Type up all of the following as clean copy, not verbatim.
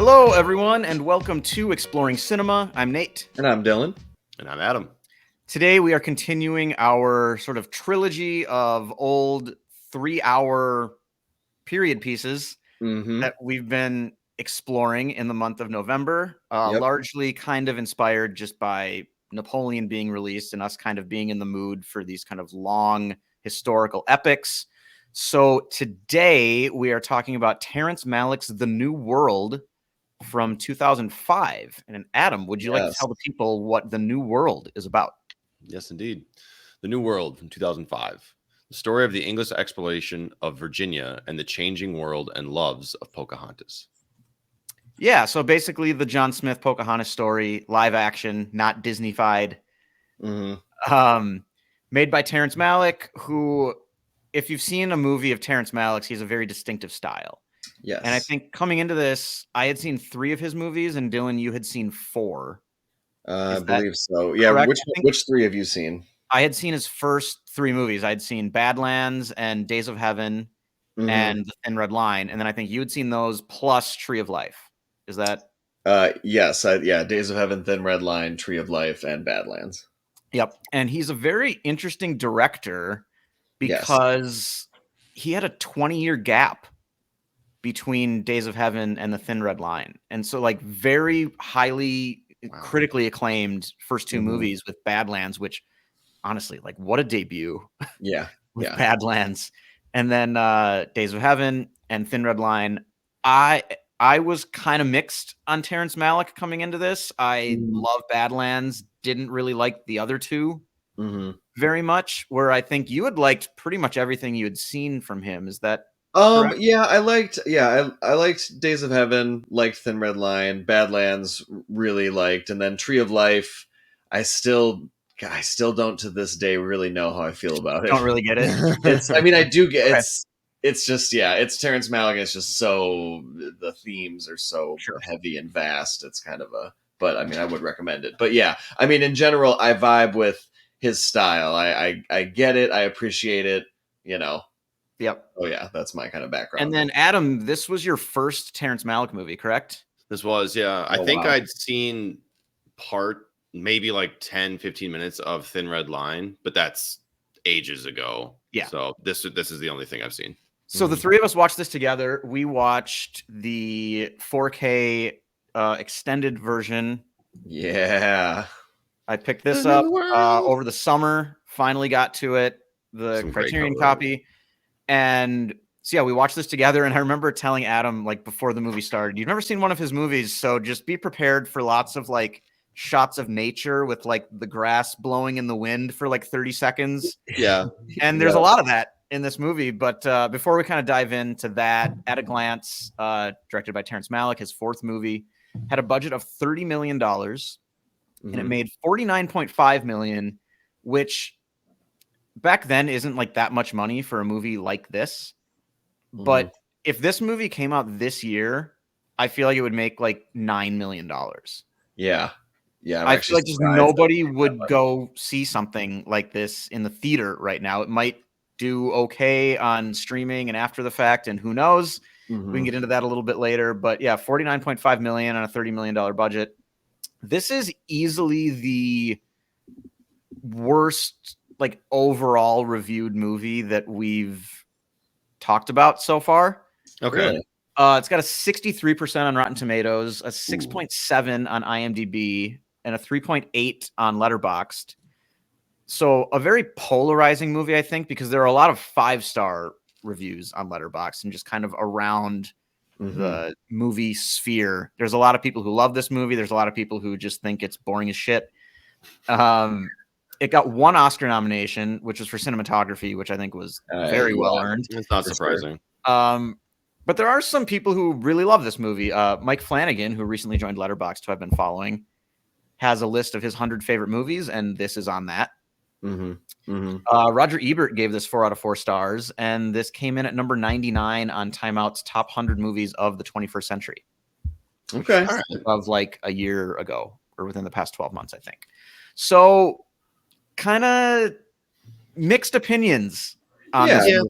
Hello, everyone, and welcome to Exploring Cinema. I'm Nate. And I'm Dylan. And I'm Adam. Today, we are continuing our sort of trilogy of old 3-hour period pieces that we've been exploring in the month of November, largely kind of inspired just by Napoleon being released and us kind of being in the mood for these kind of long historical epics. So today, we are talking about Terrence Malik's The New World from 2005. And Adam, would you like to tell the people what The New World is about? Yes, indeed. The New World from 2005. The story of the English exploration of Virginia and the changing world and loves of Pocahontas. Yeah, so basically the John Smith Pocahontas story, live action, not Disney-fied. Made by Terrence Malik, who, if you've seen a movie of Terrence Malik's, he has a very distinctive style. Yes. And I think coming into this, I had seen 3 of his movies, and Dylan, you had seen 4. I believe so. Yeah, correct? which 3 have you seen? I had seen his first 3 movies. I'd seen Badlands and Days of Heaven and The Thin Red Line. And then I think you had seen those plus Tree of Life. Is that? Yes. Days of Heaven, Thin Red Line, Tree of Life, and Badlands. Yep. And he's a very interesting director because he had a 20-year gap between Days of Heaven and The Thin Red Line. And so like very highly critically acclaimed first 2 movies with Badlands, which honestly, like what a debut. With Badlands. And then Days of Heaven and Thin Red Line. I was kind of mixed on Terrence Malick coming into this. I love Badlands, didn't really like the other 2 very much, where I think you had liked pretty much everything you had seen from him. Is that correct? I liked Days of Heaven, liked Thin Red Line, Badlands really liked, and then Tree of Life, I still don't to this day really know how I feel about it. Don't really get it. I do get it's just it's Terrence Malick. It's just so the themes are so heavy and vast. It's kind of but I would recommend it. But in general, I vibe with his style. I get it. I appreciate it. Yep. Oh yeah, that's my kind of background. And then Adam, this was your first Terrence Malick movie, correct? This was, I think I'd seen maybe like 10, 15 minutes of Thin Red Line, but that's ages ago. Yeah. So this is the only thing I've seen. So the 3 of us watched this together. We watched the 4K extended version. Yeah. I picked this up over the summer, finally got to it, the Criterion copy. And so, we watched this together. And I remember telling Adam, like, before the movie started, you've never seen one of his movies, so just be prepared for lots of, like, shots of nature with, like, the grass blowing in the wind for, like, 30 seconds. Yeah. And there's a lot of that in this movie. But before we kind of dive into that, at a glance, directed by Terrence Malick, his 4th movie, had a budget of $30 million. And it made $49.5 million, which back then isn't like that much money for a movie like this. But if this movie came out this year, I feel like it would make like $9 million. Yeah. I feel like just nobody would go see something like this in the theater right now. It might do okay on streaming and after the fact, and who knows? We can get into that a little bit later. But $49.5 million on a $30 million budget. This is easily the worst like overall reviewed movie that we've talked about so far. Okay. Really? It's got a 63% on Rotten Tomatoes, a 6.7 on IMDb, and a 3.8 on Letterboxd. So a very polarizing movie, I think, because there are a lot of 5-star reviews on Letterboxd and just kind of around the movie sphere. There's a lot of people who love this movie. There's a lot of people who just think it's boring as shit. It got 1 Oscar nomination, which was for cinematography, which I think was very well earned. It's not surprising. But there are some people who really love this movie. Mike Flanagan, who recently joined Letterboxd, who I've been following, has a list of his 100 favorite movies, and this is on that. Roger Ebert gave this 4 out of 4 stars, and this came in at number 99 on Time Out's top 100 movies of the 21st century. Okay. Of like a year ago, or within the past 12 months, I think. So kind of mixed opinions on this movie.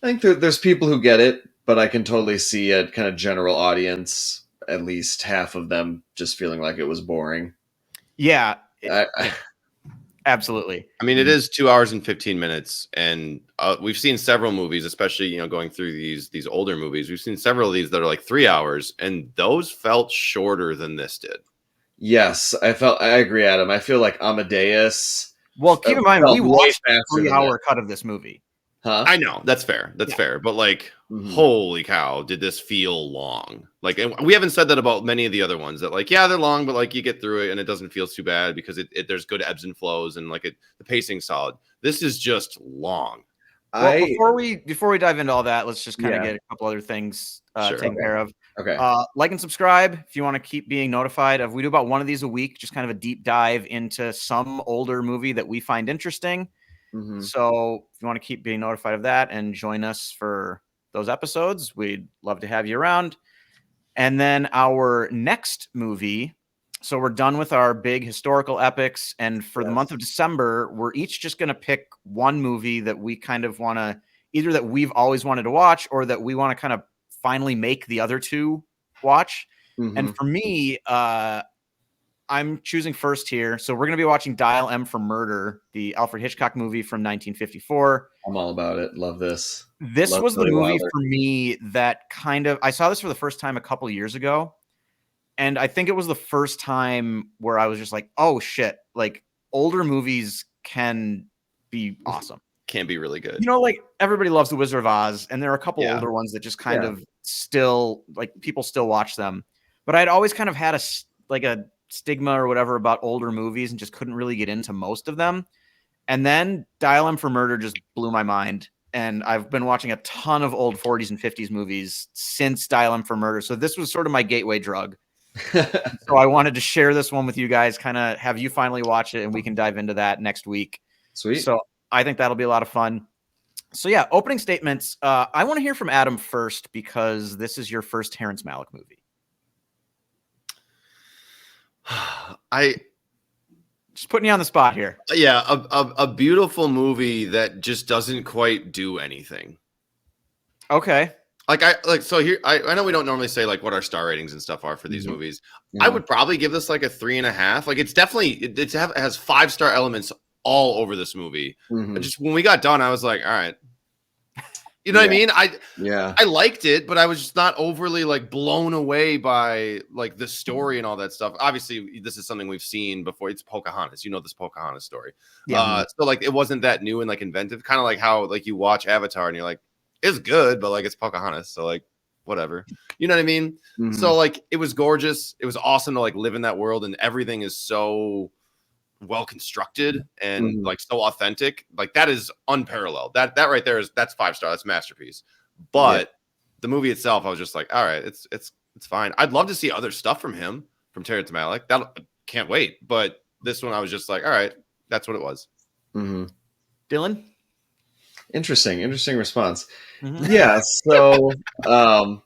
I think there's people who get it, but I can totally see a kind of general audience at least half of them just feeling like it was boring. Yeah, absolutely. I mean, it is 2 hours and 15 minutes, and we've seen several movies, especially going through these older movies. We've seen several of these that are like 3 hours, and those felt shorter than this did. Yes, I agree, Adam. I feel like Amadeus. Well, keep in mind we watched a 3-hour cut of this movie. Huh? I know that's fair. That's fair. But like, holy cow, did this feel long? Like, and we haven't said that about many of the other ones that like, yeah, they're long, but like you get through it and it doesn't feel too bad because there's good ebbs and flows and like the pacing's solid. This is just long. Well, before we dive into all that, let's just kind of get a couple other things taken care of. Okay. Like and subscribe if you want to keep being notified of. We do about one of these a week, just kind of a deep dive into some older movie that we find interesting. So if you want to keep being notified of that and join us for those episodes, we'd love to have you around. And then our next movie. So we're done with our big historical epics. And for the month of December, we're each just going to pick one movie that we kind of want to either that we've always wanted to watch or that we want to kind of finally make the other two watch. And for me, I'm choosing first here. So we're going to be watching Dial M for Murder, the Alfred Hitchcock movie from 1954. I'm all about it. Love this. This was the movie for me that I saw this for the first time a couple years ago. And I think it was the first time where I was just like, oh shit, like older movies can be awesome. Can be really good. Like everybody loves The Wizard of Oz, and there are a couple older ones that just kind of still like people still watch them. But I'd always kind of had a stigma or whatever about older movies and just couldn't really get into most of them. And then Dial M for Murder just blew my mind. And I've been watching a ton of old 40s and 50s movies since Dial M for Murder. So this was sort of my gateway drug. So I wanted to share this one with you guys, kind of have you finally watch it, and we can dive into that next week. Sweet. So I think that'll be a lot of fun. So yeah, opening statements. I want to hear from Adam first because this is your first Terrence Malick movie. I just putting you on the spot here. Yeah, a beautiful movie that just doesn't quite do anything. Okay. So here I know we don't normally say like what our star ratings and stuff are for these movies. Yeah. I would probably give this like a 3.5. Like it's definitely it has 5-star elements all over this movie. Just when we got done, I was like, all right. You know what I mean? I liked it, but I was just not overly like blown away by like the story and all that stuff. Obviously, this is something we've seen before. It's Pocahontas. This Pocahontas story. So like it wasn't that new and like inventive. Kind of like how like you watch Avatar and you're like, it's good, but like it's Pocahontas, so like whatever. You know what I mean? So like it was gorgeous. It was awesome to like live in that world, and everything is so well constructed and like so authentic. Like that is unparalleled. That right there that's 5-star. That's masterpiece. But the movie itself, I was just like, all right, it's fine. I'd love to see other stuff from Terrence Malick. That can't wait. But this one, I was just like, all right, that's what it was. Dylan. Interesting response. Yeah, so and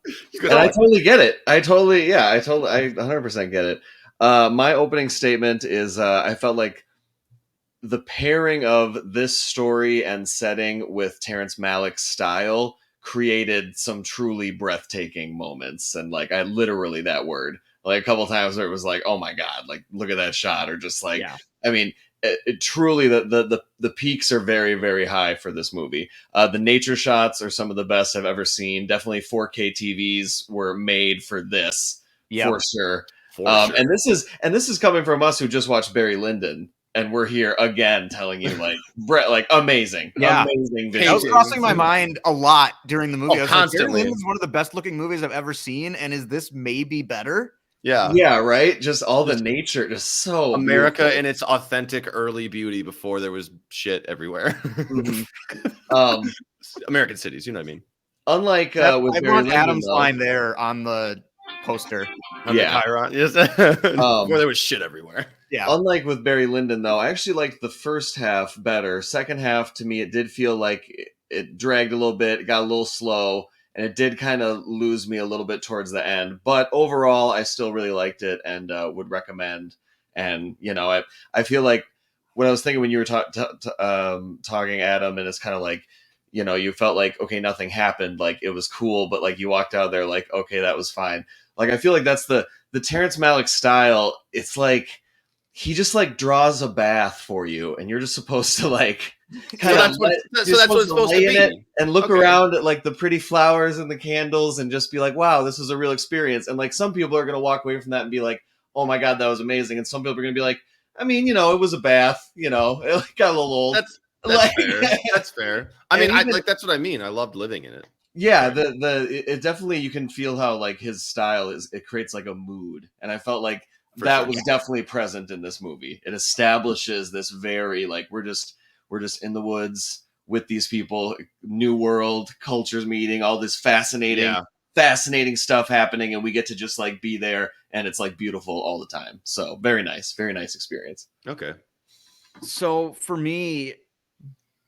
I totally get it. I 100% get it. My opening statement is I felt like the pairing of this story and setting with Terrence Malick's style created some truly breathtaking moments. And like I literally that word like a couple times where it was like, oh my God, like look at that shot, or just like I mean it truly the peaks are very, very high for this movie. The nature shots are some of the best I've ever seen. Definitely 4K TVs were made for this for sure. And this is coming from us who just watched Barry Lyndon, and we're here again telling you like amazing, amazing. That was crossing my mind a lot during the movie. I was constantly. Like, Barry Lyndon's one of the best looking movies I've ever seen, and is this maybe better? Yeah, right. Just all the nature, just so America beautiful. in its authentic early beauty before there was shit everywhere. American cities, you know what I mean. Unlike I with want Barry Lyndon, Adam's line there on the poster. On the Chiron. Yes. Before there was shit everywhere. Yeah. Unlike with Barry Lyndon, though, I actually liked the first half better. Second half, to me, it did feel like it dragged a little bit, it got a little slow, and it did kind of lose me a little bit towards the end. But overall, I still really liked it and would recommend. And, I feel like what I was thinking when you were talking, Adam, and it's kind of like, you felt like, okay, nothing happened. Like it was cool, but like you walked out of there like, okay, that was fine. Like I feel like that's the Terrence Malick style. It's like he just like draws a bath for you, and you're just supposed to like kind of what it's supposed to be, and look around at like the pretty flowers and the candles and just be like, wow, this is a real experience. And like some people are going to walk away from that and be like, oh my God, that was amazing. And some people are going to be like, I mean, it was a bath, it got a little old. That's fair. That's fair. I mean, that's what I mean. I loved living in it. Yeah, it definitely, you can feel how like his style it creates like a mood. And I felt like that was definitely present in this movie. It establishes this very like we're just in the woods with these people, new world, cultures meeting, all this fascinating stuff happening, and we get to just like be there, and it's like beautiful all the time. So very nice experience. Okay. So for me,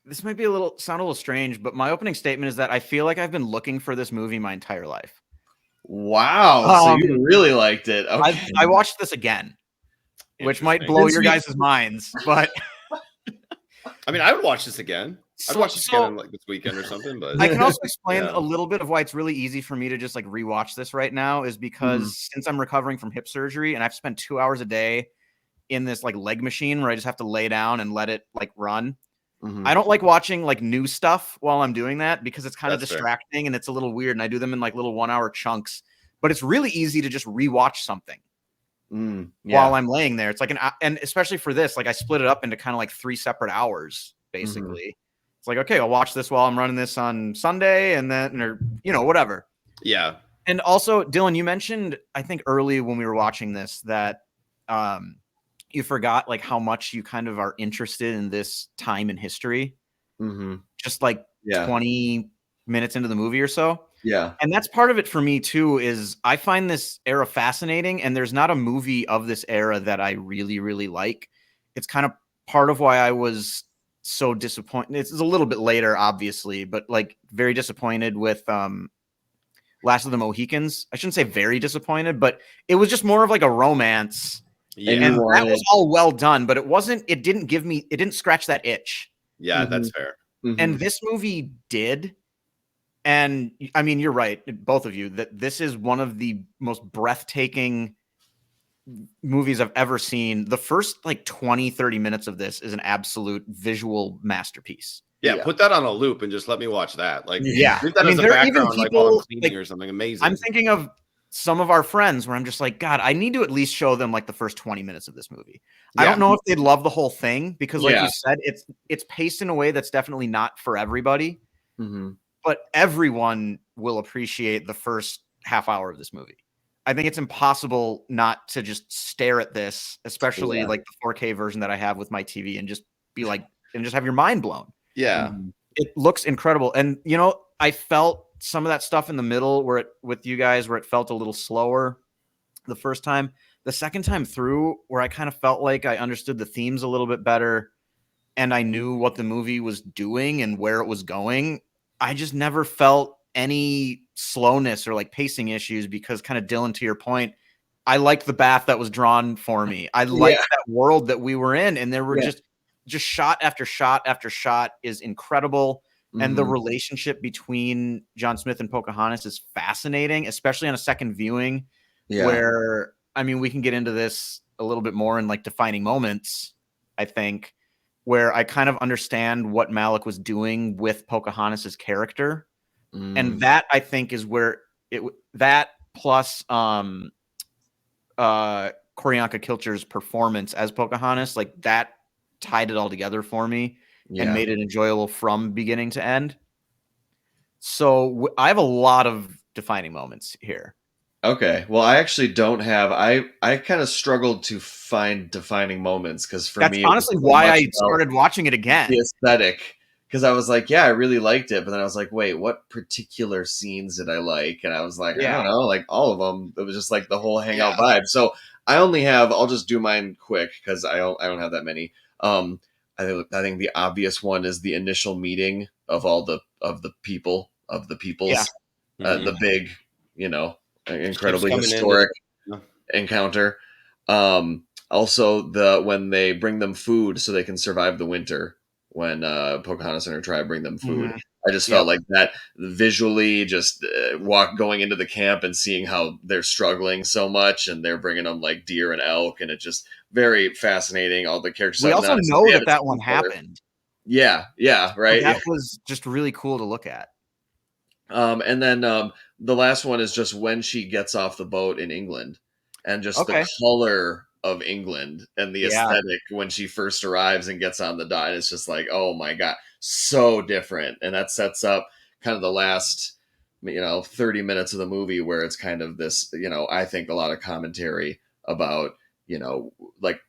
this might be sound a little strange, but my opening statement is that I feel like I've been looking for this movie my entire life. Wow. So you really liked it. Okay. I watched this again, which might blow your guys' minds, but I mean, I would watch this again. I'd watch this again like this weekend or something, but I can also explain a little bit of why it's really easy for me to just like rewatch this right now is because since I'm recovering from hip surgery and I've spent 2 hours a day in this like leg machine where I just have to lay down and let it like run. I don't like watching like new stuff while I'm doing that because it's kind of distracting and it's a little weird. And I do them in like little 1 hour chunks, but it's really easy to just rewatch something while I'm laying there. It's like and especially for this, like I split it up into kind of like 3 separate hours, basically. It's like, okay, I'll watch this while I'm running this on Sunday and then, or, whatever. Yeah. And also, Dylan, you mentioned, I think early when we were watching this that, you forgot like how much you kind of are interested in this time in history. Just like 20 minutes into the movie or so. Yeah. And that's part of it for me too, is I find this era fascinating and there's not a movie of this era that I really, really like. It's kind of part of why I was so disappointed. It's a little bit later, obviously, but like very disappointed with, Last of the Mohicans. I shouldn't say very disappointed, but it was just more of like a romance. Yeah. And that was all well done, but it didn't scratch that itch. Yeah, that's fair. And this movie did. And I mean, you're right, both of you, that this is one of the most breathtaking movies I've ever seen. The first like 20, 30 minutes of this is an absolute visual masterpiece. Yeah, put that on a loop and just let me watch that. Like, I mean, there are even people while I'm cleaning or something amazing. I'm thinking of some of our friends where I'm just like, God, I need to at least show them like the first 20 minutes of this movie. I don't know if they'd love the whole thing because like you said, it's paced in a way that's definitely not for everybody, but everyone will appreciate the first half hour of this movie. I think it's impossible not to just stare at this, especially like the 4K version that I have with my TV and just be like, and just have your mind blown. Yeah. It looks incredible. And, I felt some of that stuff in the middle with you guys where it felt a little slower the first time. The second time through where I kind of felt like I understood the themes a little bit better and I knew what the movie was doing and where it was going. I just never felt any slowness or like pacing issues because kind of Dylan, to your point, I liked the bath that was drawn for me. I liked that world that we were in. And there were just shot after shot after shot is incredible. And the relationship between John Smith and Pocahontas is fascinating, especially on a second viewing where, I mean, we can get into this a little bit more in like defining moments, I think, where I kind of understand what Malick was doing with Pocahontas's character. And that I think is where that plus Koryanka Kilcher's performance as Pocahontas, like that tied it all together for me. And made it enjoyable from beginning to end. So I have a lot of defining moments here. Okay. Well, I actually don't have. I kind of struggled to find defining moments because for me, that's honestly why I started watching it again. The aesthetic, because I was like, I really liked it, but then I was like, wait, what particular scenes did I like? And I was like, I don't know, like all of them. It was just like the whole hangout vibe. So I'll just do mine quick because I don't have that many. I think the obvious one is the initial meeting of all the peoples, the big, incredibly historic encounter. Also when they bring them food so they can survive the winter, when Pocahontas and her tribe bring them food. I just felt like that visually, just going into the camp and seeing how they're struggling so much, and they're bringing them like deer and elk, and it's just very fascinating. All the characters. We also know that one happened. Yeah, right. So that was just really cool to look at. And then the last one is just when she gets off the boat in England, and just the color of England and the aesthetic when she first arrives and gets on the dock. And it's just like, oh my God, so different. And that sets up kind of the last, 30 minutes of the movie where it's kind of this, I think a lot of commentary about, like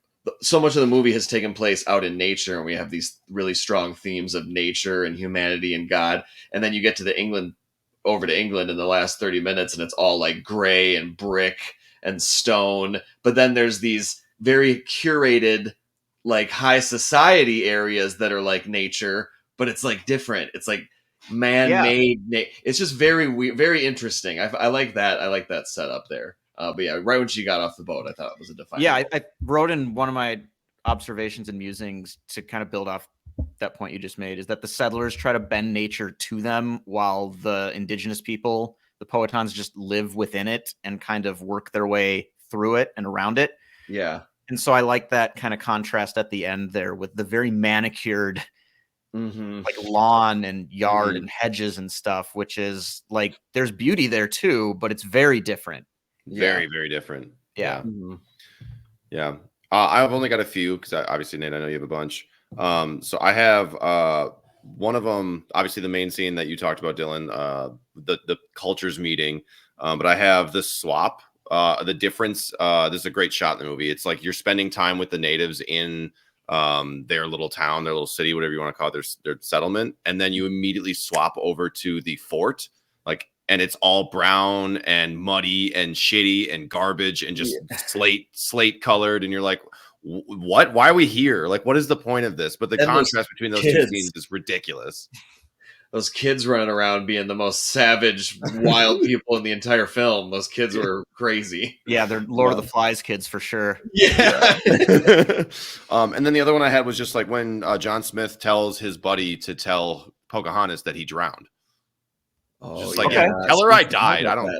so much of the movie has taken place out in nature, and we have these really strong themes of nature and humanity and God. And then you get to over to England in the last 30 minutes, and it's all like gray and brick and stone. But then there's these very curated, like high society areas that are like nature, but it's like different. It's like man-made. It's just very weird, very interesting. I like that. I like that setup there. But yeah, right when she got off the boat, I thought it was a defining. Yeah, I wrote in one of my observations and musings to kind of build off that point you just made, is that the settlers try to bend nature to them, while the indigenous people, the Powhatans, just live within it and kind of work their way through it and around it. Yeah. And so I like that kind of contrast at the end there with the very manicured like lawn and yard and hedges and stuff, which is like, there's beauty there too, but it's very different. Very, very different. Yeah. Yeah. I've only got a few because obviously, Nate, I know you have a bunch. So I have one of them, obviously the main scene that you talked about, Dylan, the cultures meeting. But I have the swap, the difference. This is a great shot in the movie. It's like you're spending time with the natives in their little town, their little city, whatever you want to call it, their settlement. And then you immediately swap over to the fort, and it's all brown and muddy and shitty and garbage and just slate colored. And you're like, what? Why are we here? Like, what is the point of this? But the contrast between those two scenes is ridiculous. Those kids running around being the most savage, wild people in the entire film. Those kids were crazy. Yeah, they're Lord of the Flies kids for sure. Yeah. And then the other one I had was just like when John Smith tells his buddy to tell Pocahontas that he drowned. Just like, tell her I died. I don't,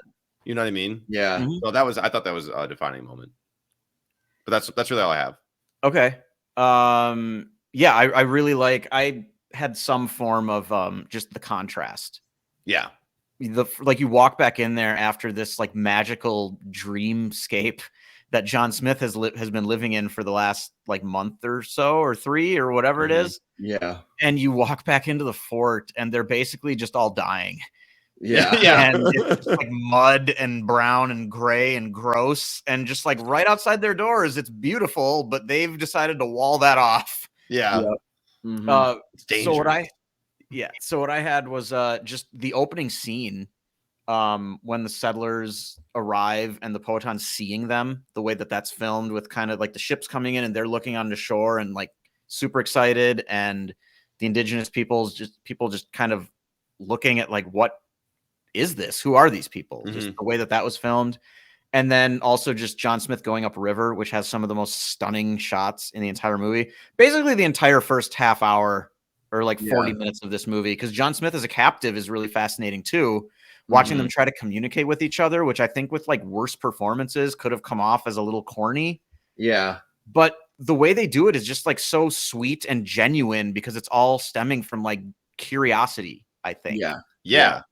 you know what I mean? Yeah. So I thought that was a defining moment. But that's really all I have. Okay. Yeah, I really I had some form of just the contrast. Yeah. Like you walk back in there after this like magical dreamscape that John Smith has been living in for the last like month or so, or 3 or whatever it is. Yeah. And you walk back into the fort and they're basically just all dying. Yeah. And it's like mud and brown and gray and gross. And just like right outside their doors, it's beautiful, but they've decided to wall that off. Yeah. It's dangerous. So what I had was just the opening scene when the settlers arrive and the Powhatans seeing them, the way that that's filmed with kind of like the ships coming in and they're looking on the shore and like super excited, and the indigenous people just kind of looking at like, what is this? Who are these people? Just the way that was filmed. And then also just John Smith going upriver, which has some of the most stunning shots in the entire movie. Basically the entire first half hour or like 40 minutes of this movie, because John Smith as a captive is really fascinating too. Watching them try to communicate with each other, which I think with like worse performances could have come off as a little corny. Yeah. But the way they do it is just like so sweet and genuine, because it's all stemming from like curiosity, I think. Yeah.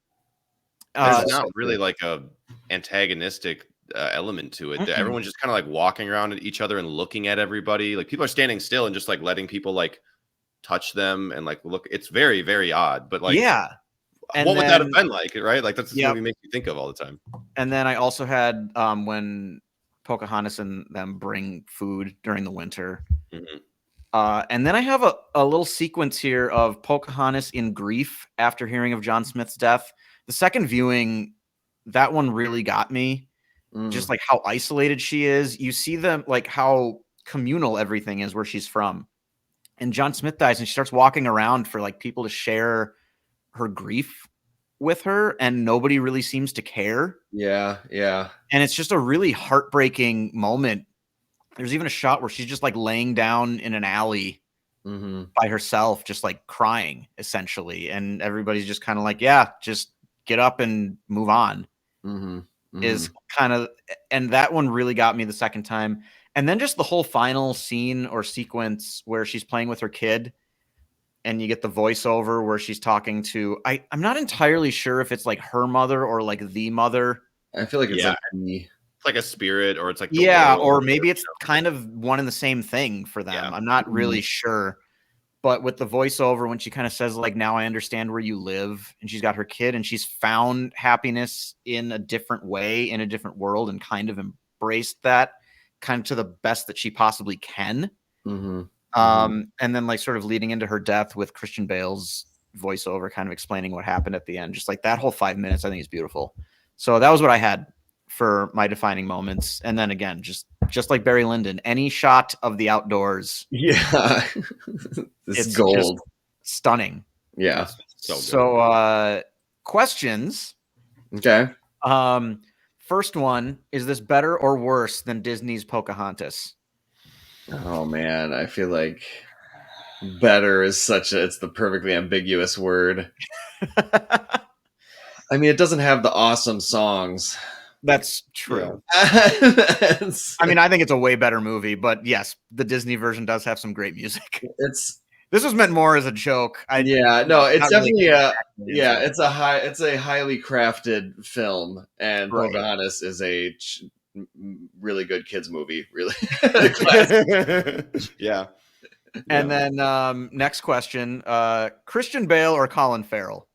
There's not really like a antagonistic element to it. Everyone's just kind of like walking around at each other and looking at everybody. Like people are standing still and just like letting people like touch them and like look. It's very, very odd. But like, and what would that have been like? Right? Like that's the movie makes you think of all the time. And then I also had when Pocahontas and them bring food during the winter. And then I have a little sequence here of Pocahontas in grief after hearing of John Smith's death. The second viewing, that one really got me. Just like how isolated she is. You see them like how communal everything is where she's from. And John Smith dies and she starts walking around for like people to share her grief with her, and nobody really seems to care. Yeah. And it's just a really heartbreaking moment. There's even a shot where she's just like laying down in an alley by herself, just like crying essentially. And everybody's just kind of like, yeah, just get up and move on. Is kind of, and that one really got me the second time. And then just the whole final scene or sequence where she's playing with her kid and you get the voiceover where she's talking to, I'm not entirely sure if it's like her mother or like the mother. I feel like it's like a spirit, or it's like or maybe it's kind of one and the same thing for them. I'm not really sure. But with the voiceover, when she kind of says, like, now I understand where you live, and she's got her kid, and she's found happiness in a different way, in a different world, and kind of embraced that kind of to the best that she possibly can. And then, like, sort of leading into her death with Christian Bale's voiceover, kind of explaining what happened at the end. Just like that whole 5 minutes, I think is beautiful. So that was what I had for my defining moments. And then again, just like Barry Lyndon, any shot of the outdoors. Yeah. It's gold. Stunning. Yeah. So questions. Okay. First one, is this better or worse than Disney's Pocahontas? Oh man, I feel like better is it's the perfectly ambiguous word. I mean, it doesn't have the awesome songs. That's true. I mean, I think it's a way better movie, but yes, the Disney version does have some great music. This was meant more as a joke. It's definitely it's a highly crafted film, and Pocahontas is a really good kids movie, really. Yeah. And then next question, Christian Bale or Colin Farrell?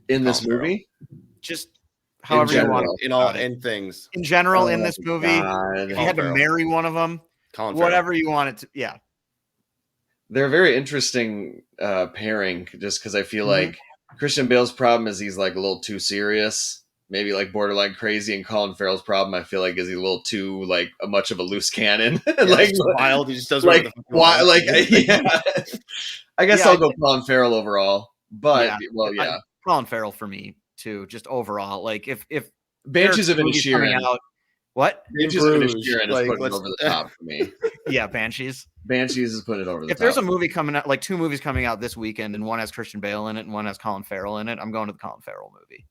In this movie? Just however you want in things. In general, in this movie, if you had to marry one of them, whatever you want it to, yeah. They're a very interesting pairing, just because I feel like Christian Bale's problem is he's like a little too serious, maybe like borderline crazy, and Colin Farrell's problem, I feel like, is he's a little too like much of a loose cannon. Like wild, he just does I guess I'll go Colin Farrell overall, but Colin Farrell for me too, just overall. Like if Banshees of Inisherin out, what? Banshees of Inisherin is putting it over the top for me. Yeah, Banshees is putting it over the top. If there's a movie coming out, like 2 movies coming out this weekend, and one has Christian Bale in it and one has Colin Farrell in it, I'm going to the Colin Farrell movie.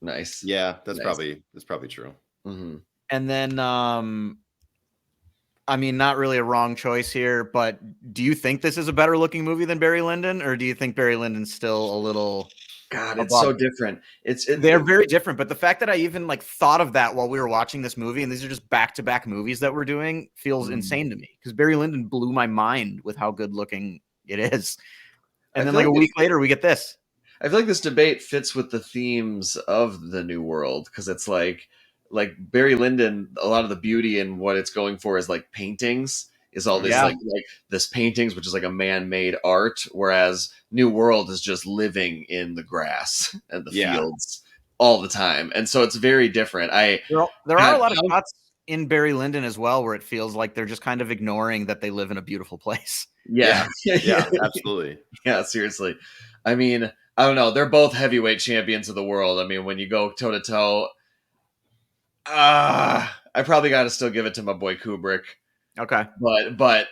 Nice. Yeah, that's probably true. And then I mean, not really a wrong choice here, but do you think this is a better looking movie than Barry Lyndon, or do you think Barry Lyndon's still a little? God, it's so different. They're very different, but the fact that I even like thought of that while we were watching this movie, and these are just back-to-back movies that we're doing, feels insane to me, because Barry Lyndon blew my mind with how good looking it is. And then like a week later, we get this. I feel like this debate fits with the themes of the New World, because it's like Barry Lyndon, a lot of the beauty and what it's going for is like paintings, is all this like this paintings, which is like a man-made art, whereas New World is just living in the grass and the fields all the time, and so it's very different. There are a lot of shots in Barry Lyndon as well where it feels like they're just kind of ignoring that they live in a beautiful place. Yeah, absolutely. Yeah, seriously. I mean, I don't know. They're both heavyweight champions of the world. I mean, when you go toe to toe, I probably got to still give it to my boy Kubrick. Okay. But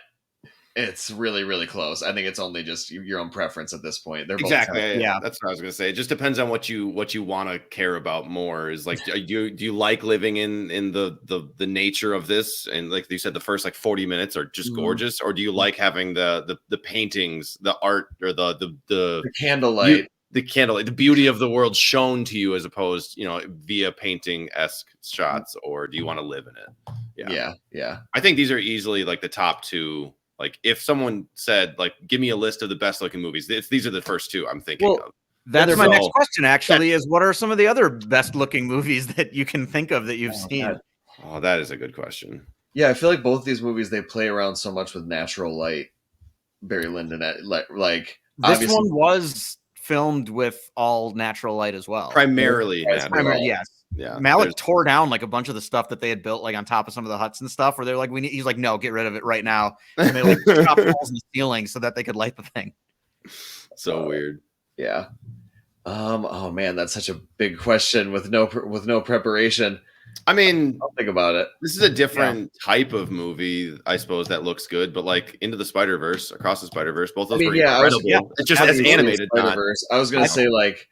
it's really, really close. I think it's only just your own preference at this point. They're exactly. Both yeah, that's what I was going to say. It just depends on what you want to care about more. Is like, do you like living in the nature of this? And like you said, the first like 40 minutes are just gorgeous, or do you like having the paintings, the art, or the candlelight? The beauty of the world shown to you, as opposed, via painting-esque shots, or do you want to live in it? Yeah. I think these are easily like the top two. Like if someone said, like, give me a list of the best looking movies, these are the first two I'm thinking of. That's my next question, actually, is what are some of the other best looking movies that you can think of that you've seen? Oh, that is a good question. Yeah, I feel like both these movies, they play around so much with natural light. Barry Lyndon, like this one was filmed with all natural light as well. Primarily, yes. Yeah. Malik tore down like a bunch of the stuff that they had built like on top of some of the huts and stuff, where they're like, he's like, no, get rid of it right now. And they like chopped holes in the ceiling so that they could light the thing. So weird. Yeah. Oh man, that's such a big question with no preparation. I mean, I'll think about it. This is a different type of movie, I suppose, that looks good. But like Into the Spider-Verse, Across the Spider-Verse, both those were incredible. It's just as animated. Spider-Verse. I was gonna say like,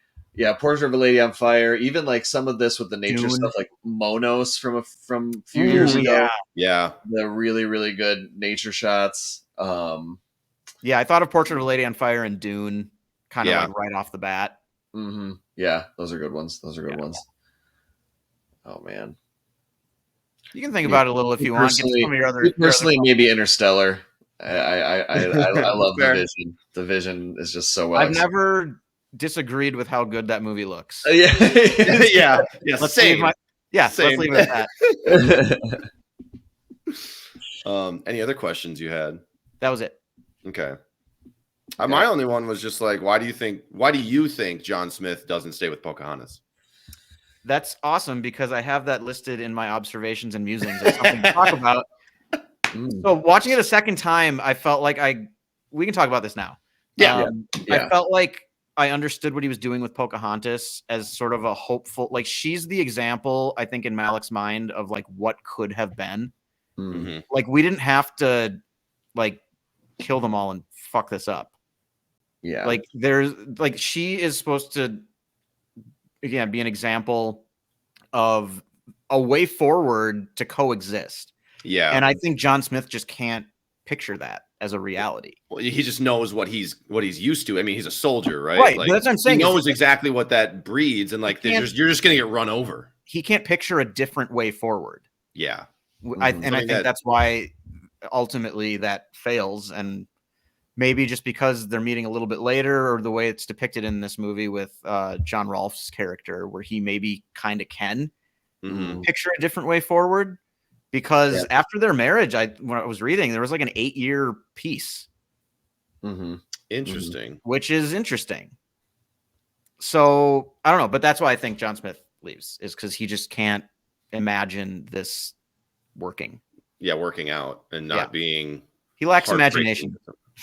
Portrait of a Lady on Fire. Even like some of this with the nature Dune. stuff, like Monos from a few years ago. Yeah, the really really good nature shots. I thought of Portrait of a Lady on Fire and Dune, kind of like right off the bat. Mm-hmm. Yeah, those are good ones. Ones. Oh man. You can think about it a little if you want. Get some of your other. Maybe Interstellar. I love The Vision. The Vision is just so well. I've never disagreed with how good that movie looks. Yeah. Let's leave it at that. Any other questions you had? That was it. Okay. My only one was just like, why do you think John Smith doesn't stay with Pocahontas? That's awesome because I have that listed in my observations and musings as something to talk about. So watching it a second time, I felt like we can talk about this now. I felt like I understood what he was doing with Pocahontas as sort of a hopeful, like she's the example, I think, in Malik's mind of like what could have been. Mm-hmm. Like we didn't have to like kill them all and fuck this up. Yeah. Like there's like she is supposed to again be an example of a way forward to coexist. Yeah. And I think John Smith just can't picture that as a reality. Well, he just knows what he's used to. I mean, he's a soldier, right? Right. Like, that's what I'm saying. He knows exactly what that breeds, and like you're just gonna get run over. He can't picture a different way forward. Yeah. I think that's why ultimately that fails. And maybe just because they're meeting a little bit later, or the way it's depicted in this movie with John Rolfe's character, where he maybe kind of can picture a different way forward. Because after their marriage, when I was reading, there was like an 8-year peace. Interesting. Which is interesting. So I don't know, but that's why I think John Smith leaves, is because he just can't imagine this working. Yeah, working out and not being. He lacks imagination.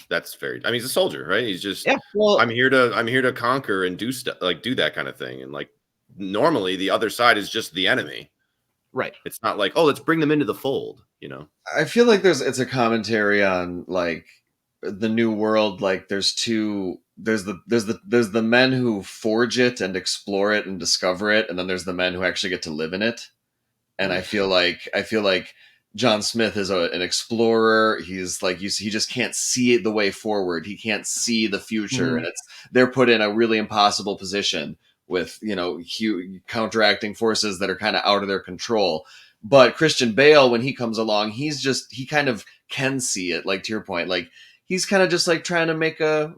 That's very. I mean, he's a soldier, right? He's just. Yeah. Well, I'm here to conquer and do stuff, like do that kind of thing, and like normally the other side is just the enemy. Right. It's not like, oh, let's bring them into the fold, you know? I feel like it's a commentary on like the new world. Like there's the men who forge it and explore it and discover it. And then there's the men who actually get to live in it. And I feel like John Smith is an explorer. He's like, he just can't see the way forward. He can't see the future. And they're put in a really impossible position with, counteracting forces that are kind of out of their control. But Christian Bale, when he comes along, he kind of can see it. Like to your point, like he's kind of just like trying to make a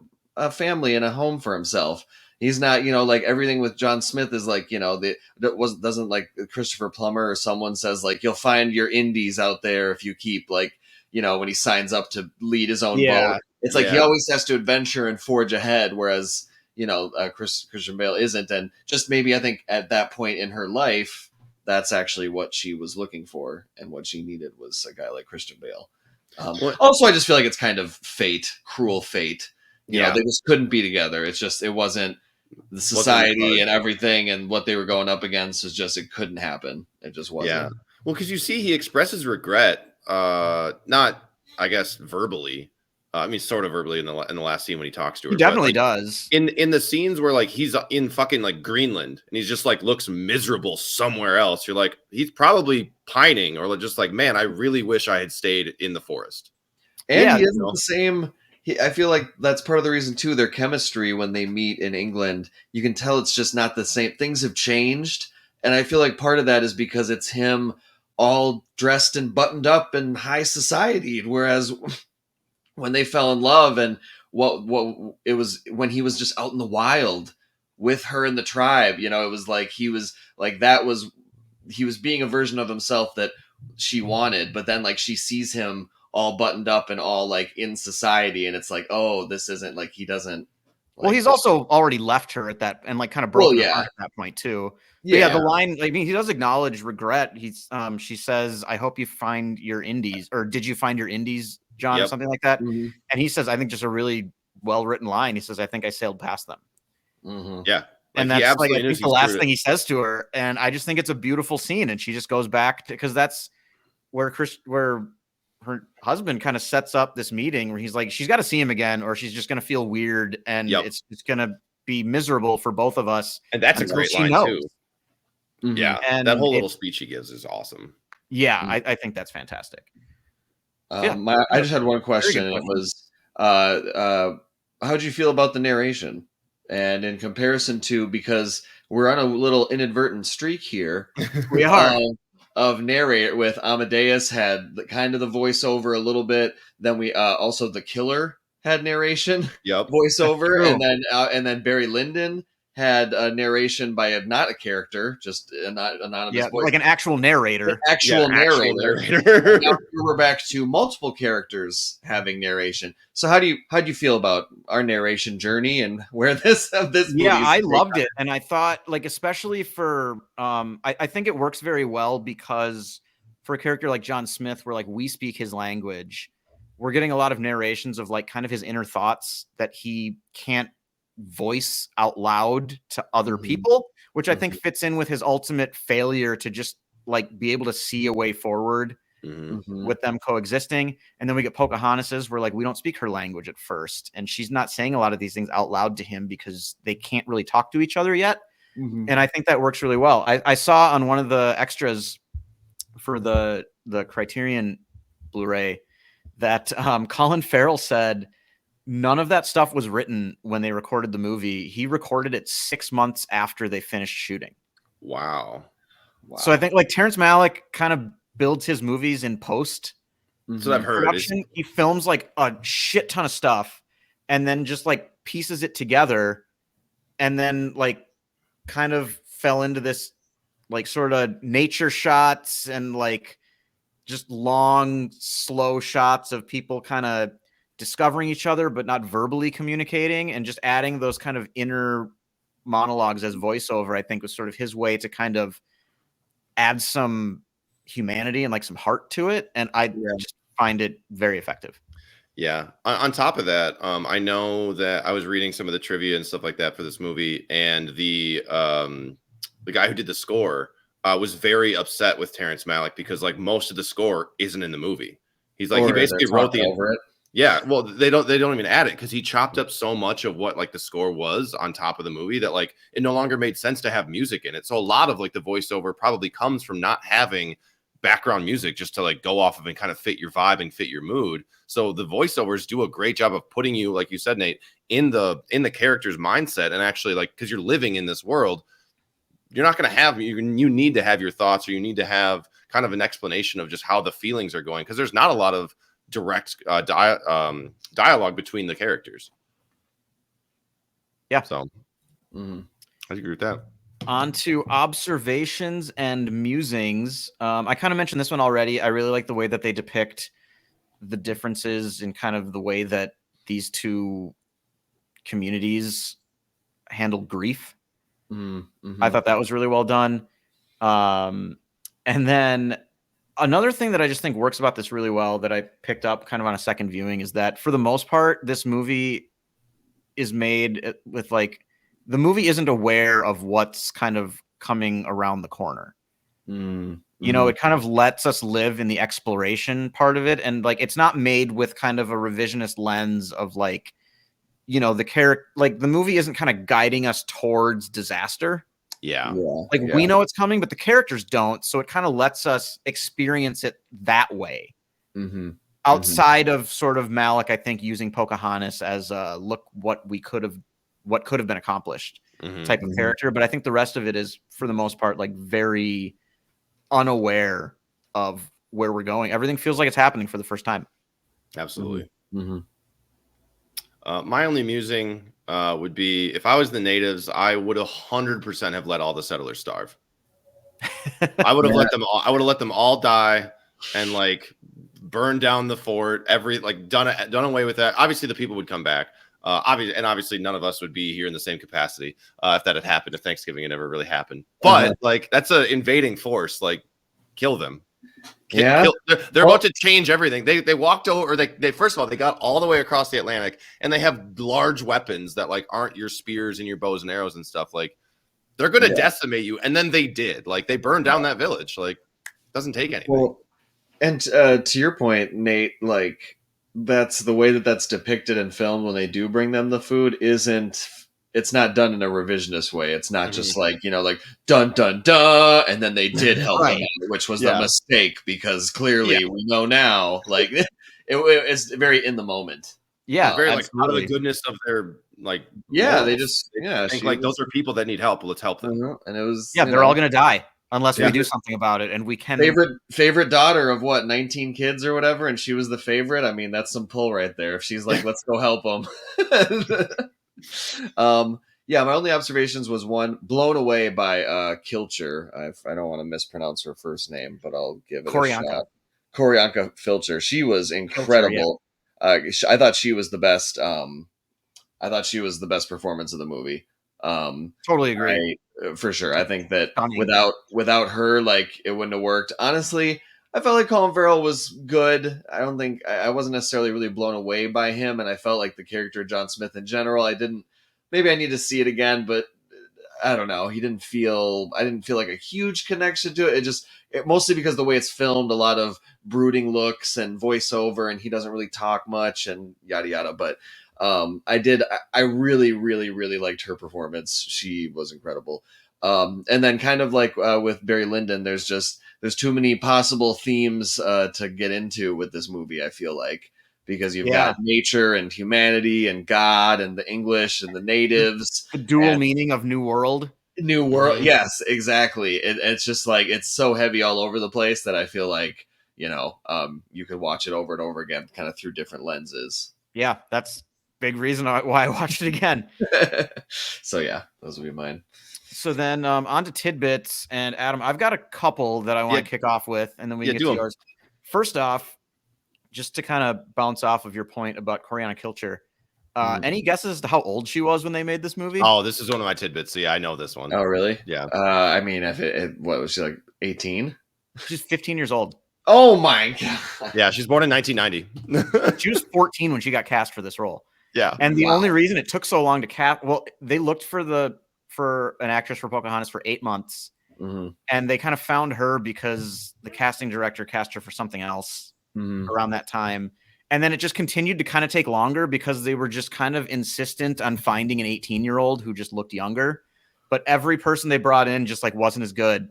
family and a home for himself. He's not, like everything with John Smith is like, doesn't like Christopher Plummer or someone says like, you'll find your indies out there if you keep like, when he signs up to lead his own boat. It's like he always has to adventure and forge ahead, whereas Christian Bale isn't. And just maybe I think at that point in her life, that's actually what she was looking for, and what she needed was a guy like Christian Bale. Also, I just feel like it's kind of fate, cruel fate. They just couldn't be together. It wasn't the society and everything, and what they were going up against is just, it couldn't happen. It just wasn't. Yeah. Well, because you see, he expresses regret, not, I guess, verbally. Sort of verbally in the last scene when he talks to her. He definitely does. In the scenes where like he's in fucking like Greenland and he's just like looks miserable somewhere else. You're like, he's probably pining, or just like, man, I really wish I had stayed in the forest. And he isn't the same. I feel like that's part of the reason too. Their chemistry when they meet in England, you can tell it's just not the same. Things have changed, and I feel like part of that is because it's him all dressed and buttoned up in high society, whereas when they fell in love, and what it was when he was just out in the wild with her in the tribe, it was like he was being a version of himself that she wanted, but then like she sees him all buttoned up and all like in society, and it's like, oh, this isn't like, he doesn't. Like, well, he's also already left her at that, and like kind of broken her heart at that point too. But the line, I mean, he does acknowledge regret. She says, "I hope you find your indies," or "Did you find your indies, John?" Or something like that. And he says, I think just a really well written line. He says, "I think I sailed past them." Yeah, And that's like, I think the last thing he says to her. And I just think it's a beautiful scene. And she just goes back to, because that's where her husband kind of sets up this meeting where he's like, she's got to see him again, or she's just going to feel weird. And it's going to be miserable for both of us. And that's a great line too. Mm-hmm. Yeah. And that whole little speech he gives is awesome. Yeah. I think that's fantastic. I just had one question. It was, how'd you feel about the narration? And in comparison to, because we're on a little inadvertent streak here, we are of narrator with Amadeus had kind of the voiceover a little bit. Then we also the Killer had narration, voiceover, and then Barry Lyndon had a narration by not a character, just an anonymous voice, like an actual narrator. Narrator. Now we're back to multiple characters having narration. So how do you feel about our narration journey and where this movie I loved it, and I thought, like, especially for I think it works very well because for a character like John Smith, where like we speak his language, we're getting a lot of narrations of like kind of his inner thoughts that he can't voice out loud to other people, which I think fits in with his ultimate failure to just like be able to see a way forward with them coexisting. And then we get Pocahontas's where like we don't speak her language at first, and she's not saying a lot of these things out loud to him because they can't really talk to each other yet. And I think that works really well. I saw on one of the extras for the Criterion Blu-ray that Colin Farrell said none of that stuff was written when they recorded the movie. He recorded it 6 months after they finished shooting. Wow. So I think like Terrence Malick kind of builds his movies in post. So I've heard production. He films like a shit ton of stuff and then just like pieces it together, and then like kind of fell into this like sort of nature shots and like just long, slow shots of people kind of discovering each other, but not verbally communicating, and just adding those kind of inner monologues as voiceover, I think was sort of his way to kind of add some humanity and like some heart to it. And I just find it very effective. Yeah. On top of that, I know that I was reading some of the trivia and stuff like that for this movie, and the guy who did the score was very upset with Terrence Malick because like most of the score isn't in the movie. He's like, he basically wrote over it. Yeah, well, they don't even add it because he chopped up so much of what like the score was on top of the movie that like it no longer made sense to have music in it. So a lot of like the voiceover probably comes from not having background music just to like go off of and kind of fit your vibe and fit your mood. So the voiceovers do a great job of putting you, like you said, Nate, in the character's mindset, and actually like because you're living in this world, you're not going to have you need to have your thoughts, or you need to have kind of an explanation of just how the feelings are going, because there's not a lot of direct dialogue between the characters. Yeah. So I agree with that. On to observations and musings. I kind of mentioned this one already. I really like the way that they depict the differences in kind of the way that these two communities handle grief. I thought that was really well done. And then another thing that I just think works about this really well that I picked up kind of on a second viewing is that for the most part, this movie is made with like, the movie isn't aware of what's kind of coming around the corner. You know, it kind of lets us live in the exploration part of it. And like, it's not made with kind of a revisionist lens of like, you know, the character, like the movie isn't kind of guiding us towards disaster. We know it's coming, but the characters don't. So it kind of lets us experience it that way. Outside of sort of Malick, I think, using Pocahontas as a look what could have been accomplished type of character. But I think the rest of it is, for the most part, like very unaware of where we're going. Everything feels like it's happening for the first time. Absolutely. My only musing would be, if I was the natives, I would 100% have let all the settlers starve. I would have let them all. I would have let them all die and like burn down the fort. Done away with that. Obviously, the people would come back. Obviously, none of us would be here in the same capacity if that had happened. If Thanksgiving had never really happened, but like that's an invading force. Like, kill them. They're about to change everything. They walked over, or they first of all, they got all the way across the Atlantic, and they have large weapons that like aren't your spears and your bows and arrows and stuff. Like, They're going to decimate you. And then they did. Like, they burned down that village. Like, doesn't take anything. Well, and to your point, Nate, like, that's the way that's depicted in film when they do bring them the food it's not done in a revisionist way. It's not just like, like dun, dun, dun. And then they did help them out, which was the mistake, because clearly we know now, like it's very in the moment. Yeah. Very like out of the goodness of their like, they just, think like those are people that need help. Let's help them. And it was, they're all going to die unless we do something about it. And we can favorite daughter of 19 kids or whatever. And she was the favorite. I mean, that's some pull right there. If she's like, let's go help them. My only observations was one, blown away by Kilcher. I don't want to mispronounce her first name, but I'll give it a shot. Koryanka Filcher. She was incredible. Kilcher, I thought she was the best. I thought she was the best performance of the movie. Totally agree. For sure. I think that without her, like, it wouldn't have worked. Honestly, I felt like Colin Farrell was good. I wasn't necessarily really blown away by him, and I felt like the character of John Smith in general, maybe I need to see it again, but I don't know. I didn't feel like a huge connection to it. Mostly because the way it's filmed, a lot of brooding looks and voiceover, and he doesn't really talk much and yada yada. But I really, really, really liked her performance. She was incredible. And then kind of like with Barry Lyndon, there's too many possible themes to get into with this movie, I feel like, because you've got nature and humanity and God and the English and the natives. The dual meaning of New World. New World. Yes, exactly. It's just like, it's so heavy all over the place that I feel like, you could watch it over and over again, kind of through different lenses. Yeah, that's big reason why I watched it again. So yeah, those would be mine. So then on to tidbits, and Adam, I've got a couple that I want to kick off with, and then we can get to yours. First off, just to kind of bounce off of your point about Koryanka Kilcher, any guesses as to how old she was when they made this movie? Oh, this is one of my tidbits. So yeah, I know this one. Oh, really? Yeah. I mean, what was she, like 18? She's 15 years old. Oh my God. Yeah, she's born in 1990. She was 14 when she got cast for this role. Yeah. And the only reason it took so long to cast, they looked for an actress for Pocahontas for 8 months. Mm-hmm. And they kind of found her because the casting director cast her for something else around that time. And then it just continued to kind of take longer because they were just kind of insistent on finding an 18-year-old who just looked younger. But every person they brought in just like wasn't as good.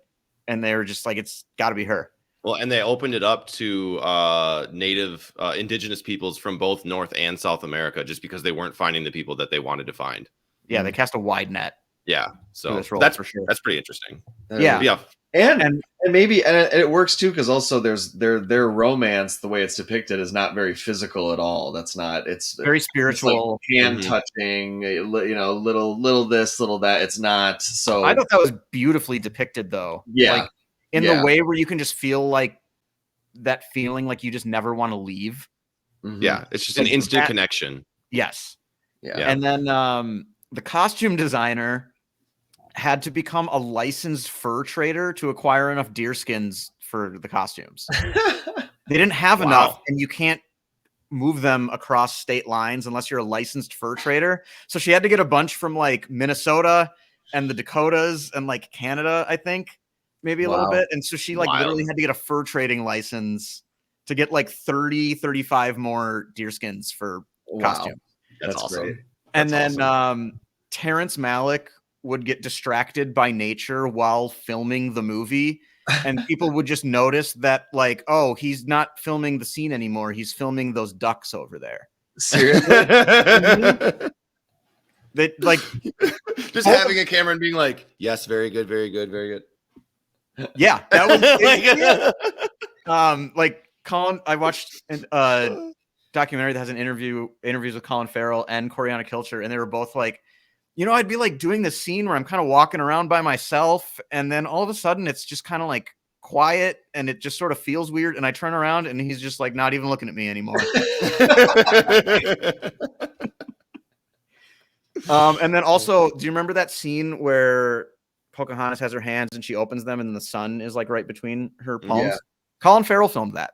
And they were just like, it's got to be her. Well, and they opened it up to native indigenous peoples from both North and South America just because they weren't finding the people that they wanted to find. Yeah, they cast a wide net. Yeah, so that's for sure. That's pretty interesting. Yeah. And maybe it works too because also there's their romance, the way it's depicted, is not very physical at all. It's very spiritual, like hand touching, little this, little that. It's not so. I thought that was beautifully depicted, though. Yeah, like, in the way where you can just feel like that feeling, like you just never want to leave. Mm-hmm. Yeah, it's just an instant connection. Yes. Yeah, and then the costume designer had to become a licensed fur trader to acquire enough deer skins for the costumes. They didn't have enough, and you can't move them across state lines unless you're a licensed fur trader. So she had to get a bunch from like Minnesota and the Dakotas and like Canada, I think, maybe a little bit. And so she like literally had to get a fur trading license to get like 35 more deer skins for costumes. That's awesome. Great. And then Terrence Malik would get distracted by nature while filming the movie, and people would just notice that, like, oh, he's not filming the scene anymore. He's filming those ducks over there. Seriously? They like just having a camera and being like, yes, very good, very good, very good. Yeah, that was like Colin. I watched a documentary that has interviews with Colin Farrell and Koryanka Kilcher, and they were both like, I'd be like doing this scene where I'm kind of walking around by myself, and then all of a sudden it's just kind of like quiet, and it just sort of feels weird, and I turn around and he's just like not even looking at me anymore. And then also, do you remember that scene where Pocahontas has her hands and she opens them and the sun is like right between her palms? Yeah. Colin Farrell filmed that.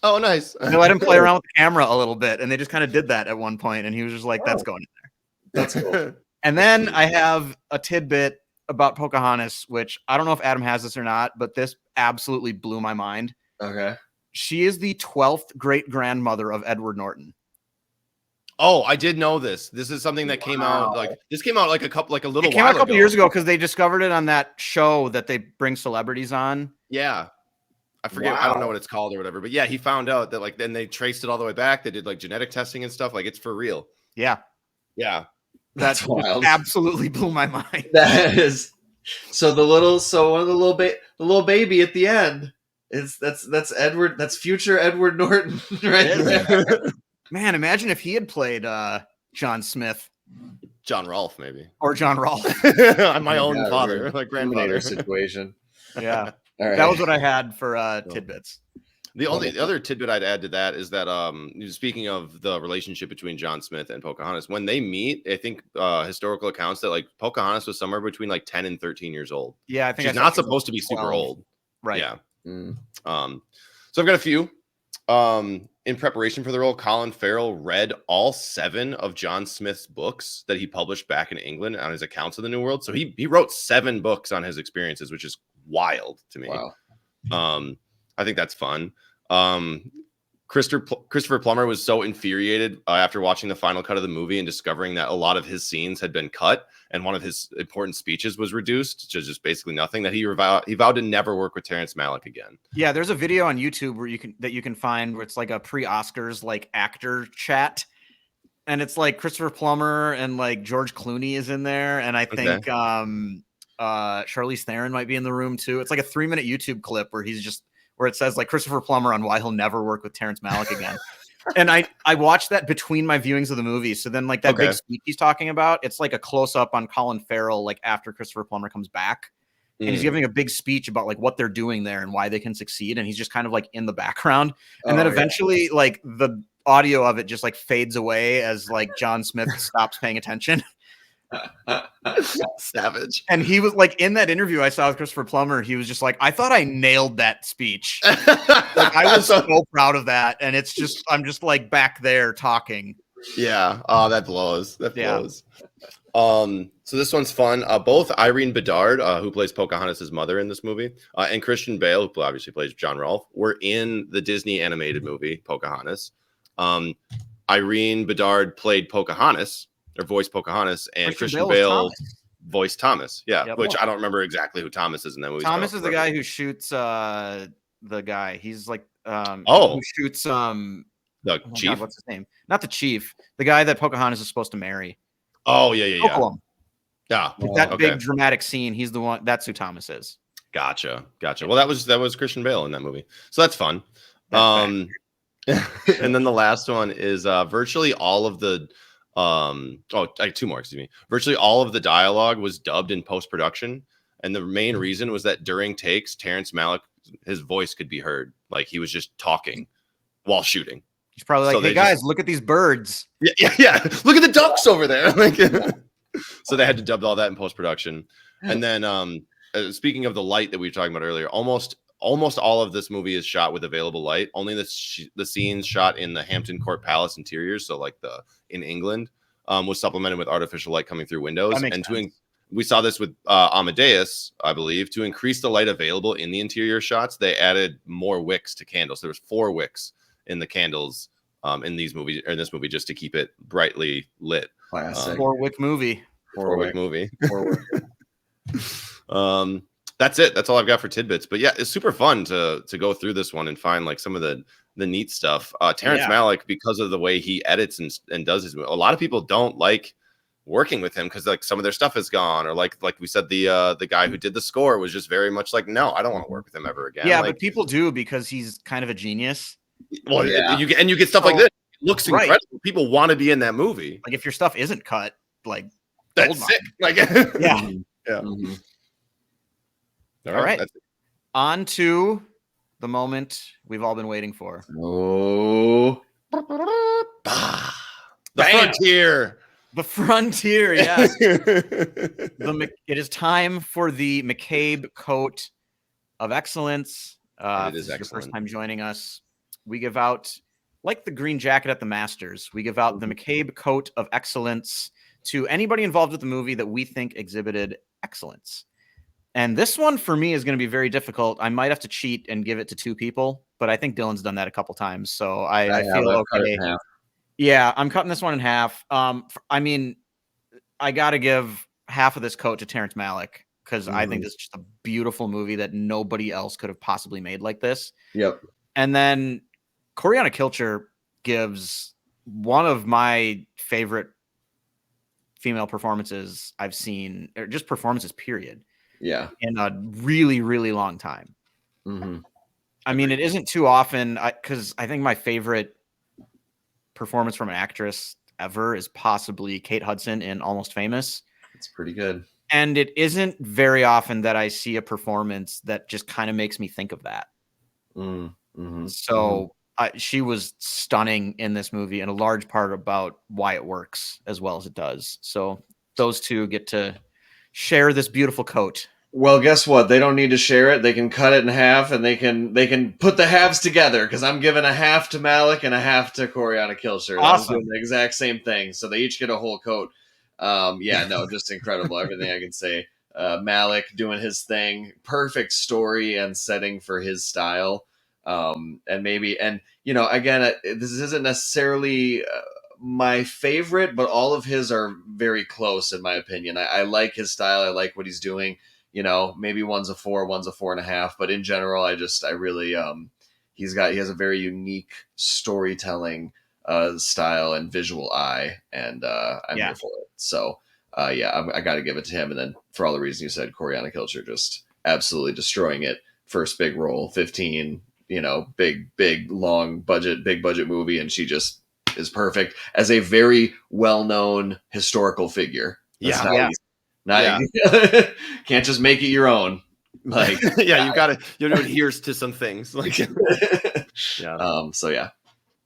Oh, nice. They let him play around with the camera a little bit, and they just kind of did that at one point, and he was just like, that's going in there. That's cool. And then I have a tidbit about Pocahontas, which I don't know if Adam has this or not, but this absolutely blew my mind. Okay. She is the 12th great grandmother of Edward Norton. Oh, I did know this. This is something that came out like a little while ago. Years ago because they discovered it on that show that they bring celebrities on. Yeah. I forget. Wow. I don't know what it's called or whatever, but yeah, he found out that like then they traced it all the way back. They did like genetic testing and stuff. Like it's for real. Yeah. Yeah. That's wild. Absolutely blew my mind. That is. So one of the little baby at the end that's Edward. That's future Edward Norton, right there. Man, imagine if he had played John Smith, John Rolfe, maybe, or John Rolfe. I'm my own father, like grandfather situation. Yeah, right. That was what I had for tidbits. The other tidbit I'd add to that is that speaking of the relationship between John Smith and Pocahontas, when they meet, I think historical accounts that like Pocahontas was somewhere between like 10 and 13 years old. Yeah, I think she's not supposed to be super old. Right. Yeah. So I've got a few. In preparation for the role, Colin Farrell read all 7 of John Smith's books that he published back in England on his accounts of the New World. So he wrote 7 books on his experiences, which is wild to me. Wow. I think that's fun. Christopher Plummer was so infuriated after watching the final cut of the movie and discovering that a lot of his scenes had been cut and one of his important speeches was reduced to just basically nothing, that he vowed to never work with Terrence Malick again. Yeah, there's a video on YouTube where you can find where it's like a pre-Oscars like actor chat, and it's like Christopher Plummer and like George Clooney is in there, and I think Charlize Theron might be in the room too. It's like a 3-minute YouTube clip where it says like Christopher Plummer on why he'll never work with Terrence Malick again. And I watched that between my viewings of the movie. So then like that big speech he's talking about, it's like a close up on Colin Farrell, like after Christopher Plummer comes back, and he's giving a big speech about like what they're doing there and why they can succeed. And he's just kind of like in the background. And then eventually like the audio of it just like fades away as like John Smith stops paying attention. Savage. And he was like in that interview I saw with Christopher Plummer, he was just like, I thought I nailed that speech. Like, I was so proud of that, and I'm just like back there talking. Yeah. Oh, that blows. So this one's fun. Both Irene Bedard, who plays Pocahontas' mother in this movie, and Christian Bale, who obviously plays John Rolfe, were in the Disney animated movie Pocahontas. Irene Bedard played Pocahontas, or voiced Pocahontas, and Christian Bale voiced Thomas. Yeah, which I don't remember exactly who Thomas is in that movie. Thomas is the guy who shoots the guy. He's like who shoots the chief. God, what's his name? Not the chief. The guy that Pocahontas is supposed to marry. Oh yeah. Yeah. That big dramatic scene. He's the one. That's who Thomas is. Gotcha. Well, that was Christian Bale in that movie, so that's fun. And then the last one is virtually all of the. 2 more, excuse me. Virtually all of the dialogue was dubbed in post-production, and the main reason was that during takes, Terrence Malick, his voice could be heard, like he was just talking while shooting. He's probably like, "Hey guys, look at these birds." Yeah. Look at the ducks over there. Like, so they had to dub all that in post-production. And then, speaking of the light that we were talking about earlier, almost all of this movie is shot with available light. Only the scenes shot in the Hampton Court Palace interiors, so like in England, was supplemented with artificial light coming through windows. And we saw this with Amadeus, I believe, to increase the light available in the interior shots. They added more wicks to candles. There was 4 wicks in the candles in this movie, just to keep it brightly lit. Classic. 4-wick movie. 4-wick movie. 4-wick. That's it. That's all I've got for tidbits. But yeah, it's super fun to go through this one and find like some of the neat stuff. Terrence Malick, because of the way he edits and does his, a lot of people don't like working with him because like some of their stuff is gone, or like we said, the guy who did the score was just very much like, no, I don't want to work with him ever again. Yeah, like, but people do because he's kind of a genius. Well, you get stuff like this. It looks incredible. People want to be in that movie. Like if your stuff isn't cut, like that's sick. Like yeah. Mm-hmm. All right. On to the moment we've all been waiting for. Oh, the frontier. The frontier, yes. It is time for the McCabe Coat of Excellence. It is your first time joining us. We give out, like the green jacket at the Masters, we give out the McCabe Coat of Excellence to anybody involved with the movie that we think exhibited excellence. And this one for me is going to be very difficult. I might have to cheat and give it to 2 people, but I think Dylan's done that a couple times, so I feel okay. Yeah, I'm cutting this one in half. I mean, I got to give half of this coat to Terrence Malick because I think this is just a beautiful movie that nobody else could have possibly made like this. Yep. And then Coriana Kilcher gives one of my favorite female performances I've seen, or just performances, period. Yeah. In a really, really long time. I mean, it isn't too often because I think my favorite performance from an actress ever is possibly Kate Hudson in Almost Famous. It's pretty good. And it isn't very often that I see a performance that just kind of makes me think of that. So she was stunning in this movie, and a large part about why it works as well as it does. So those two get to share this beautiful coat. Well, guess what? They don't need to share it. They can cut it in half, and they can put the halves together, because I'm giving a half to Malick and a half to Coriana Kilcher. Awesome. I'm doing the exact same thing. So they each get a whole coat. Yeah, no, just incredible. Everything I can say. Malick doing his thing. Perfect story and setting for his style. And you know, again, this isn't necessarily my favorite, but all of his are very close in my opinion. I like his style. I like what he's doing. You know, maybe one's a 4, one's a 4.5, but in general, I really, he has a very unique storytelling style and visual eye, and I'm here for it. So, I got to give it to him. And then for all the reasons you said, Coriana Kilcher just absolutely destroying it. First big role, 15, you know, big budget movie, and she just is perfect as a very well-known historical figure. Can't just make it your own. Like, you gotta, you know, adheres to some things. Like,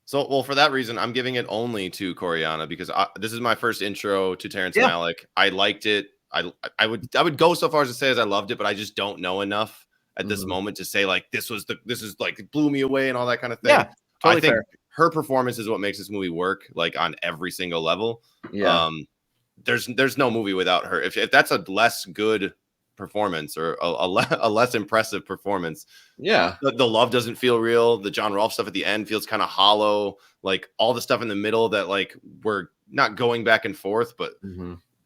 So, well, for that reason, I'm giving it only to Coriana because this is my first intro to Terrence Malick. I liked it. I would go so far as to say as I loved it, but I just don't know enough at this moment to say like this is like it blew me away and all that kind of thing. Yeah, totally I think fair. her performance is what makes this movie work, like on every single level. Yeah. There's no movie without her. If that's a less good performance or a less impressive performance, the love doesn't feel real. The John Rolfe stuff at the end feels kind of hollow. Like all the stuff in the middle that like we're not going back and forth, but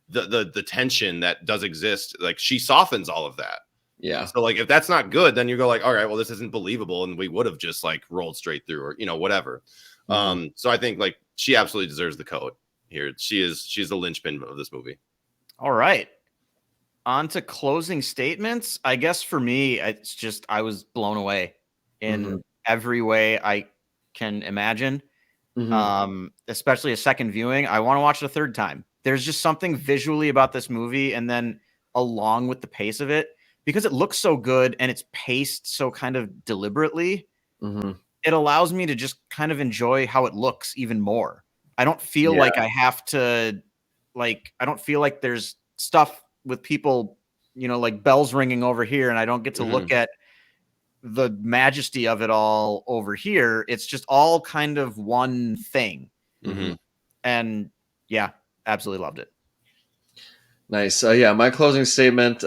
the tension that does exist, like she softens all of that. Yeah. So like if that's not good, then you go like, all right, well, this isn't believable, and we would have just like rolled straight through, or you know, whatever. So I think like she absolutely deserves the coat here. She's the linchpin of this movie. All right. On to closing statements. I guess for me, it's just I was blown away in every way I can imagine. Especially a second viewing. I want to watch it a third time. There's just something visually about this movie, and then along with the pace of it, because it looks so good and it's paced so kind of deliberately, it allows me to just kind of enjoy how it looks even more. I don't feel like I have to, like, I don't feel like there's stuff with people, you know, like bells ringing over here, and I don't get to look at the majesty of it all over here. It's just all kind of one thing. And yeah, absolutely loved it. Nice. My closing statement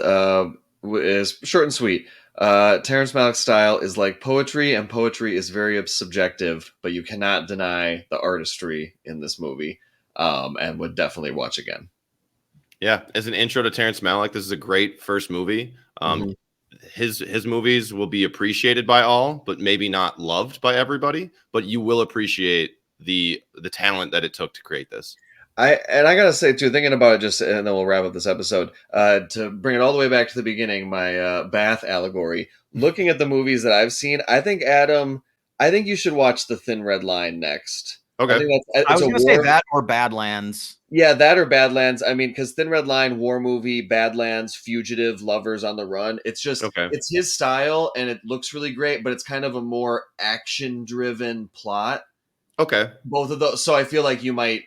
is short and sweet. Terrence Malick's style is like poetry, and poetry is very subjective, but you cannot deny the artistry in this movie, and would definitely watch again. Yeah, as an intro to Terrence Malick, this is a great first movie. His movies will be appreciated by all, but maybe not loved by everybody. But you will appreciate the talent that it took to create this. I gotta say too, thinking about it, and then we'll wrap up this episode. To bring it all the way back to the beginning, my bath allegory. Looking at the movies that I've seen, I think Adam, you should watch The Thin Red Line next. Okay, I was going to say that or Badlands. Yeah, that or Badlands. I mean, because Thin Red Line, war movie, Badlands, Fugitive, Lovers on the Run. It's just it's his style, and it looks really great, but it's kind of a more action-driven plot. Okay, both of those. So I feel like you might.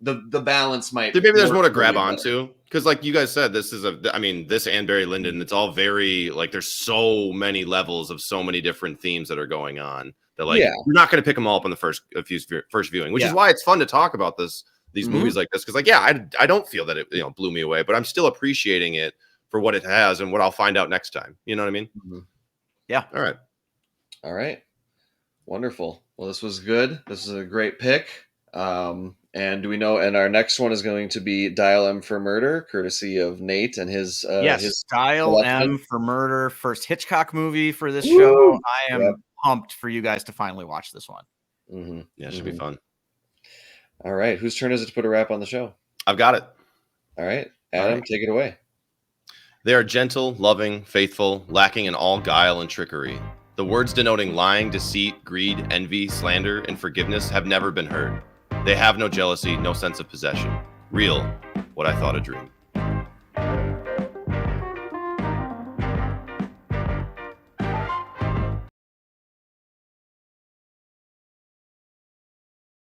The balance might maybe there's more to grab onto, because like you guys said, this is this and Barry Lyndon, it's all very like there's so many levels of so many different themes that are going on that like you're not going to pick them all up on the first viewing, which is why it's fun to talk about these movies like this, because like I don't feel that it blew me away, but I'm still appreciating it for what it has and what I'll find out next time. You know what I mean? Yeah. All right. Wonderful. Well, this was good. This is a great pick. And do we know? And our next one is going to be Dial M for Murder, courtesy of Nate and his. His Dial M for Murder, first Hitchcock movie for this show. I am pumped for you guys to finally watch this one. Yeah, it should be fun. All right, whose turn is it to put a wrap on the show? I've got it. All right, Adam, take it away. They are gentle, loving, faithful, lacking in all guile and trickery. The words denoting lying, deceit, greed, envy, slander, and forgiveness have never been heard. They have no jealousy, no sense of possession. Real, what I thought a dream.